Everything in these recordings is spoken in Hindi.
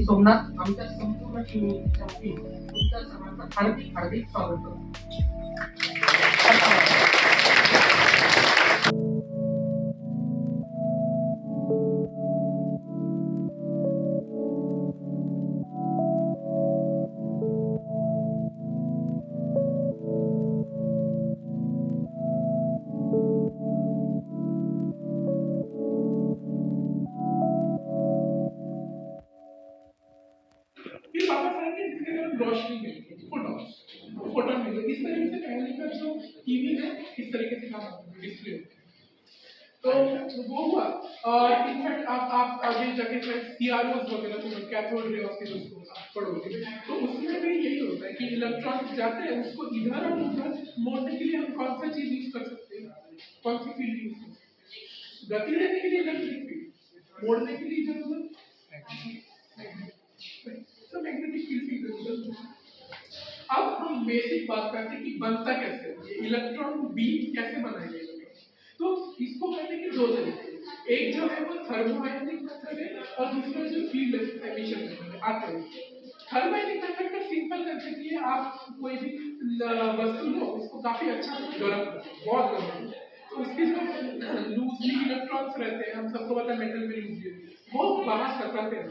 मी सोमनाथ आमच्या संपूर्ण टीमच्या वतीने तुमच्या सर्वांचं हार्दिक हार्दिक स्वागत करतो. फिर वापस आएंगे जिसके कारण रोशनी मिलेगी, फोटोन मिलेगी. इस तरीके से पहले का जो टीवी है इस तरीके से काम करता है, डिस्प्ले तो वो हुआ. और इनफैक्ट आप आगे जाके शायद सीआरओस वगैरह तो कैथोड रे ऑसिलोस्कोप पढ़ोगे तो उसमें भी यही होता है कि इलेक्ट्रॉन जाते हैं उसको इधर और उधर मोड़ने के लिए हम कौन सा चीज यूज कर सकते हैं, कौन सी फील्ड यूज कर सकते हैं. गति देने के लिए इलेक्ट्रिक फील्ड, मोड़ने के लिए इधर उधर तो मैग्नेटिक फील्ड से इधर उधर. अब हम बेसिक बात करते हैं कि बनता कैसे है, ये इलेक्ट्रॉन बीम कैसे बनाएंगे. तो इसको करने के दो तरीके, एक जो है वो थर्मोआयनिक मेथड है और दूसरा जो फील्ड एमिशन मेथड है. आते हैं थर्मोआयनिक मेथड का सिंपल कंसेप्ट ये, आप कोई भी वस्तु लो उसको काफी अच्छा गर्म करो, बहुत गर्म, तो उसके जो लूजली इलेक्ट्रॉन्स रहते हैं, हम सबको पता है मेटल में लूजली वो बाहर सटाते हैं.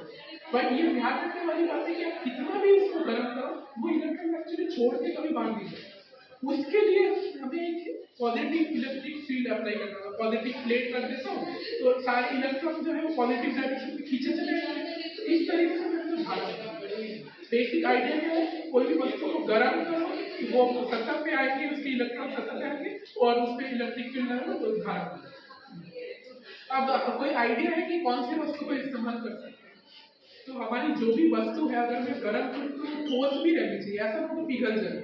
बट ये ध्यान रखने वाली बात है कि आप कितना भी उसको गर्म करो वो इलेक्ट्रॉन एक्चुअली छोड़ के कभी बाहर नहीं जाए. उसके लिए हमें एक पॉजिटिव इलेक्ट्रिक फील्ड अप्लाई करना होगा. पॉजिटिव प्लेट कर देता हूँ तो सारे इलेक्ट्रॉन जो है वो पॉजिटिव डायरेक्शन में खींचे चले जाएंगे. तो इस तरीके से मैं धारा बेसिक आइडिया क्या है, कोई भी वस्तु को गर्म करो वो सतह पे आएंगे, उसके इलेक्ट्रॉन सतह पे आएंगे और उस पर इलेक्ट्रिक फील्ड है तो धारा. अब कोई आइडिया है कि कौन सी वस्तु को इस्तेमाल कर सकते हैं. तो हमारी जो भी वस्तु है अगर मैं गर्म करूँ तो ठोस भी रहनी चाहिए, ऐसा तो पिघल जाए.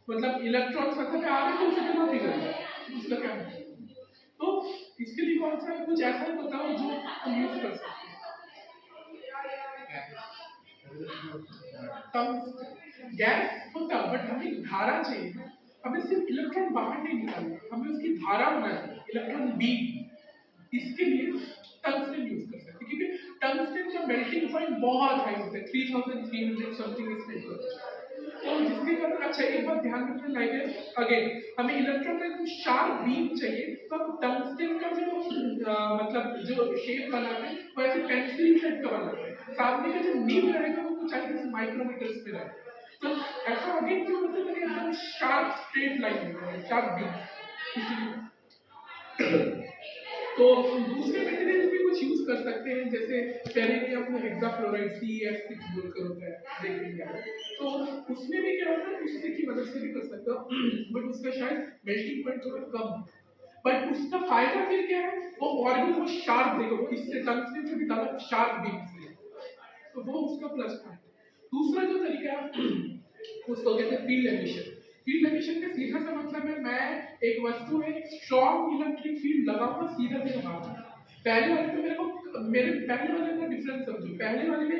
मतलब इलेक्ट्रॉन सतह पे आ रहे तो उसके बाद पिघल जाए, उसका क्या मतलब. तो इसके लिए कौन सा कुछ ऐसा बताओ जो हम यूज कर सकते हैं. गैस होता बट हमें धारा चाहिए. हमें सिर्फ इलेक्ट्रॉन बाहर नहीं निकालना, हमें उसकी धारा बनानी, इलेक्ट्रॉन बीम. इसके लिए टंगस्टन यूज कर सकते हैं क्योंकि टंगस्टन का मेल्टिंग पॉइंट बहुत हाई होता है, 3300 समथिंग इसमें. तो जिसके कारण अच्छा एक बात ध्यान रखना लाइक है, अगेन हमें इलेक्ट्रॉन का एकदम शार्प बीम चाहिए तो हम टंगस्टन का जो मतलब जो शेप बनाते हैं वो ऐसे पेंसिल टाइप का बनाते हैं. सामने का जो नीव रहेगा वो कुछ ऐसे माइक्रोमीटर्स में रहेगा. तो ऐसा अगेन क्यों होता है, एकदम शार्प स्ट्रेट लाइन में शार्प बीम इसलिए. तो दूसरे मटेरियल भी कुछ यूज कर सकते हैं, जैसे सेलेनियम में हेक्साफ्लोराइड CF6 बोलकर होता है, देखेंगे तो उसमें भी क्या होता है, उससे की मदद से भी कर सकते हो बट उसका शायद मेल्टिंग पॉइंट थोड़ा कम है. बट उसका फायदा फिर क्या है, वो और भी वो शार्प देखो, इससे टंगस्टन से भी ज्यादा शार्प बीम है, तो वो उसका प्लस पॉइंट. दूसरा जो तरीका है उसको कहते हैं फील्ड एमिशन. फील्ड एमिशन का सीधा सा मतलब है, मैं एक वस्तु में स्ट्रॉन्ग इलेक्ट्रिक फील्ड लगाऊंगा सीधा सीधा बाहर. पहले वाले में मेरे पहले वाले का डिफरेंस समझो. पहले वाले में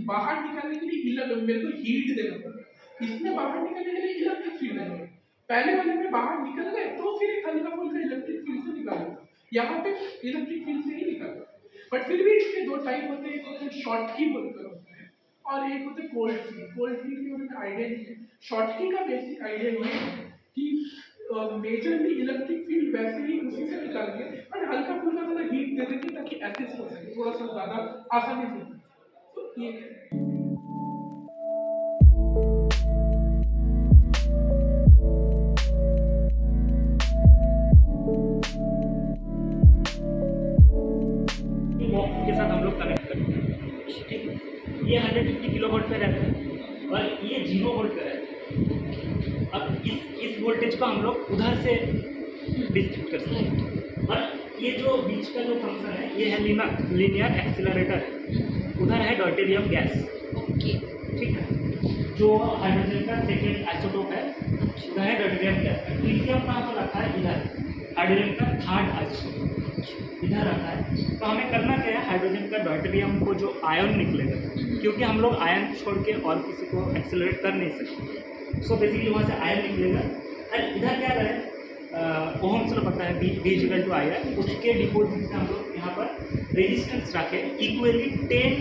बाहर निकालने के लिए मेरे को हीट देना पड़ेगा, इसमें बाहर निकालने के लिए इलेक्ट्रिक फील्ड देना पड़ेगा. पहले वाले में बाहर निकल गए तो फिर एक हल्का फुल्का इलेक्ट्रिक फील्ड से निकालेगा, यहाँ पे इलेक्ट्रिक फील्ड से ही निकालेगा. बट फिर भी इसके दो टाइप होते हैं, एक होते हैं शॉर्टकी बोलकर होता है और एक होते हैं कोल्ड फील्ड. कोल्ड फील्ड के बारे में आइडिया नहीं है. शॉर्टकी का बेसिक आइडिया ये है कि मेजरली इलेक्ट्रिक फील्ड वैसे ही उसी से निकालेंगे और हल्का फुल्का थोड़ा हीट दे देंगे ताकि एसिड हो सके, थोड़ा सा ज्यादा आसानी से. तो ये के साथ हम लोग कनेक्ट करते हैं. ठीक है, ये 150 किलोवाट पे रहता है और ये 0 वोल्ट पे रहता है. अब इस वोल्टेज को हम लोग उधर से डिस्ट्रीब्यूट कर सकते हैं. और ये जो बीच का जो फंक्शन है ये है लीनियर एक्सीलरेटर. उधर है डॉयटेरियम गैस. ओके, ठीक है, जो हाइड्रोजन का सेकेंड आइसोटोप है उधर है डॉयटेरियम गैस. ट्रीटियम कहाँ पर रखा है, इधर. हाइड्रोजन का थर्ड आइसोटोप इधर रखा है. तो हमें करना क्या है, हाइड्रोजन का डॉयटेरियम को जो आयन निकलेगा, क्योंकि हम लोग आयन छोड़ के और किसी को एक्सेलरेट कर नहीं सकते, सो बेसिकली वहाँ से आयन निकलेगा. और इधर क्या करें, ओहम्स लॉ पता है, V=I है, उसके डिपोजिट से हम लोग यहाँ पर रेजिस्टेंस रखे इक्वली 10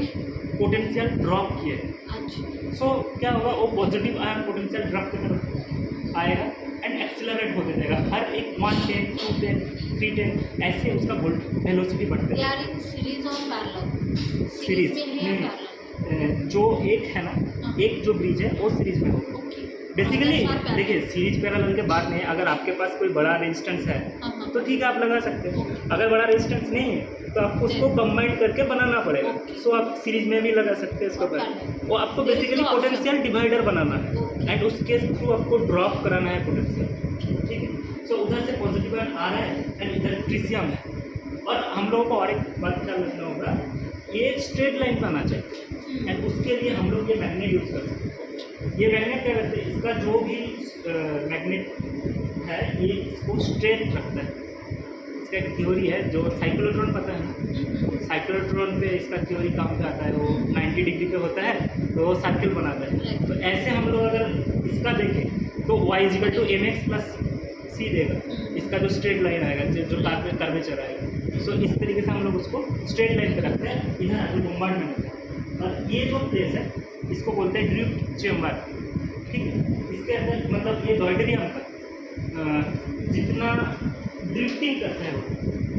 पोटेंशियल ड्रॉप किए। अच्छा। सो क्या होगा, वो पॉजिटिव आयन पोटेंशियल ड्रॉप की तरफ आएगा एंड एक्सेलरेट होते जाएगा। हर एक 110, 210, 310 ऐसे उसका वेलोसिटी बढ़ता They है। are in series or parallel? Series में है या नहीं, parallel? जो एक है ना, एक जो ब्रिज है वो सीरीज में होगा। Okay. Basically Others are parallel. देखिए, सीरीज पैरेलल के बाद में अगर आपके पास कोई बड़ा रेजिस्टेंस है हाँ। तो ठीक है, आप लगा सकते हो। अगर बड़ा रेजिस्टेंस नहीं है तो आपको उसको कंबाइन करके बनाना पड़ेगा। Okay. सो आप सीरीज में भी लगा सकते हैं इसको और पर। parallel. वो आपको There is basically no option. Potential divider बनाना है Okay. एंड उसके थ्रू आपको ड्रॉप कराना है पोटेंशियल, ठीक है। सो उधर से पॉजिटिव आयन आ रहा है एंड इधर ट्रिशियम है। और हम लोगों को और एक बात ख्याल रखना होगा, ये स्ट्रेट लाइन पर आना चाहिए एंड उसके लिए हम लोग ये मैग्नेट यूज़ कर सकते हैं। ये मैग्नेट क्या करते हैं, इसका जो भी मैग्नेट है ये इसको स्ट्रेट रखता है। इसका एक थ्योरी है जो साइक्लोट्रॉन पता है ना, साइक्लोट्रॉन पे इसका थ्योरी काम पे आता है। वो 90 डिग्री पे होता है तो वो सर्किल बनाता है। तो ऐसे हम लोग अगर इसका देखें तो y=mx+c देगा, इसका जो स्ट्रेट लाइन आएगा, जो कर्वेचर आएगा। सो इस तरीके से हम लोग उसको स्ट्रेट लाइन पे रखते हैं। इधर आगे बोम्बार्डमेंट होता है और ये जो प्लेस है इसको बोलते हैं ड्रिफ्ट चेम्बर, ठीक है। इसके अंदर मतलब ये डॉयटेरियम पर जितना ड्रिफ्टिंग करते हैं वो,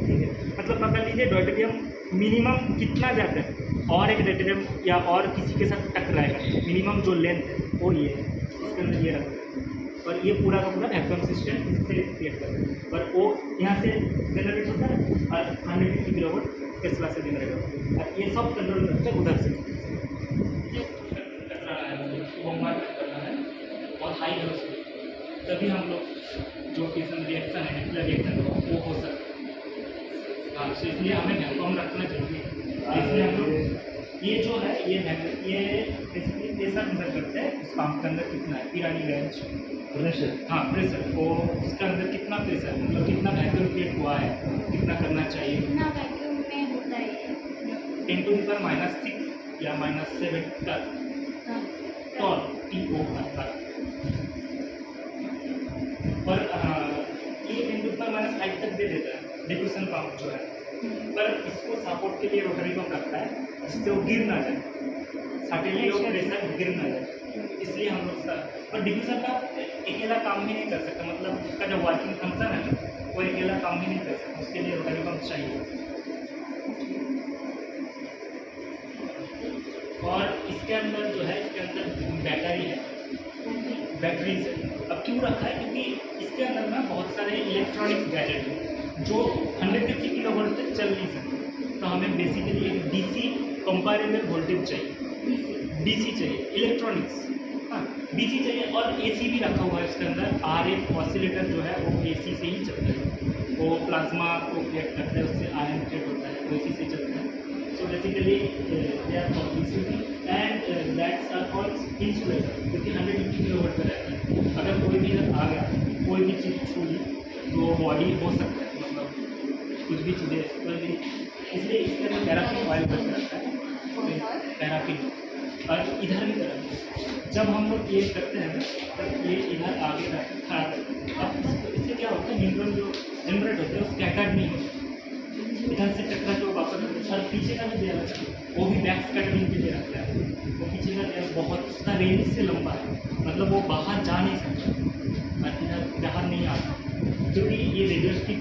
ठीक है। मतलब पकड़ लीजिए डॉयटेरियम मिनिमम कितना जाता है और एक डॉयटेरियम या और किसी के साथ टकराएगा, मिनिमम जो लेंथ है वो ये है। इसके अंदर ये रखते हैं और ये पूरा का पूरा वैक्यूम सिस्टम इससे क्रिएट करते हैं। और वो यहाँ से जनरेट होता है और 150 किलोवाट टेस्ला से जनरेट होता है और ये सब कंट्रोल करते हैं उधर से। करना है और हाई वेलोसिटी, तभी हम लोग जो फिशन रिएक्शन है, न्यूक्लियर रिएक्शन वो हो सकता है। हाँ, तो इसलिए हमें वैक्यूम रखना चाहिए। इसलिए हम लोग ये जो है ये बेसिकली प्रेशर मेजर करते हैं उस पंप के अंदर कितना है, पिरानी रेंज प्रेशर। हाँ, प्रेशर वो उसके अंदर कितना प्रेशर, मतलब कितना वैक्यूम क्रिएट हुआ है, कितना करना चाहिए। कितना वैक्यूम में होता है ये? 10⁻⁻6 या -7 तक टॉन TO तक। और ये 10⁻⁵ तक दे देता है डिफ्यूजन पंप जो है, पर इसको सपोर्ट के लिए रोटरी पंप रखता है जिससे वो गिर ना जाए, सडनली वो प्रेशर गिर ना जाए। इसलिए हम लोग और डिफ्यूजर का अकेला काम भी नहीं कर सकता, मतलब उसका जो वर्किंग फंक्शन है वो अकेला काम भी नहीं कर सकता, उसके लिए रोटरी पंप चाहिए। और इसके अंदर जो है, इसके अंदर बैटरी है, बैटरीज है। अब क्यों रखा है, क्योंकि इसके अंदर ना बहुत सारे इलेक्ट्रॉनिक्स गैजेट हैं जो 150 किलोवाट तक चल नहीं सकते। तो हमें बेसिकली एक DC कंपेरेबल वोल्टेज चाहिए, DC चाहिए, इलेक्ट्रॉनिक्स। हाँ, DC चाहिए और AC भी रखा हुआ है इसके अंदर। RF ऑसिलेटर जो है वो AC से ही चलता है, वो प्लाज्मा को क्रिएट करता है, उससे आयन क्रिएट होता है, वो AC से चलता है। So basically they are called DCT and that's are called insulator, क्योंकि 150 किलोवाट पर रहता है। अगर कोई भी आ गया, कोई भी चीज़ छू ली तो बॉडी हो सकता है, मतलब कुछ भी चीज़ें कोई भी, इसलिए इसके अंदर पैराफिन ऑयल करके रखता है, पैराफिन। और इधर भी पैराफिन। जब हम लोग ये करते हैं तब ये इधर आगे खड़ा करते हैं। अब इससे क्या होता है, न्यूट्रॉन जो जनरेट होते हैं वो स्कैटर्ड नहीं होते, इधर से टकरा के वो वापस। और पीछे का भी दिया रहता है, वो भी बैक स्कैटरिंग के लिए रखता है। वो पीछे का दिया बहुत, उसका रेंज से लंबा है, मतलब वो बाहर जा नहीं सकता और इधर बाहर नहीं आ सकता, क्योंकि ये रेडियोस्टिक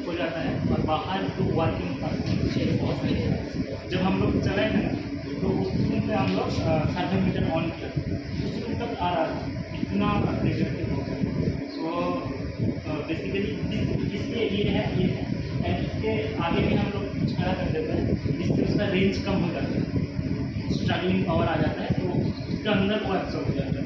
हो जाता है और बाहर जो वर्किंग बहुत सारी है। जब हम लोग चलाए ना तो उस रूम पे हम लोग थर्मोमीटर ऑन किया, उस रूम तक आ रहा था, इतना रेडियोस्टिक हो गया। सो बेसिकली इसलिए ये है एंड इसके आगे भी हम लोग कुछ खड़ा कर देते हैं जिससे उसका रेंज कम हो जाता है, स्ट्रगलिंग पावर आ जाता है, तो उसके अंदर वो एब्सॉर्ब हो जाता है।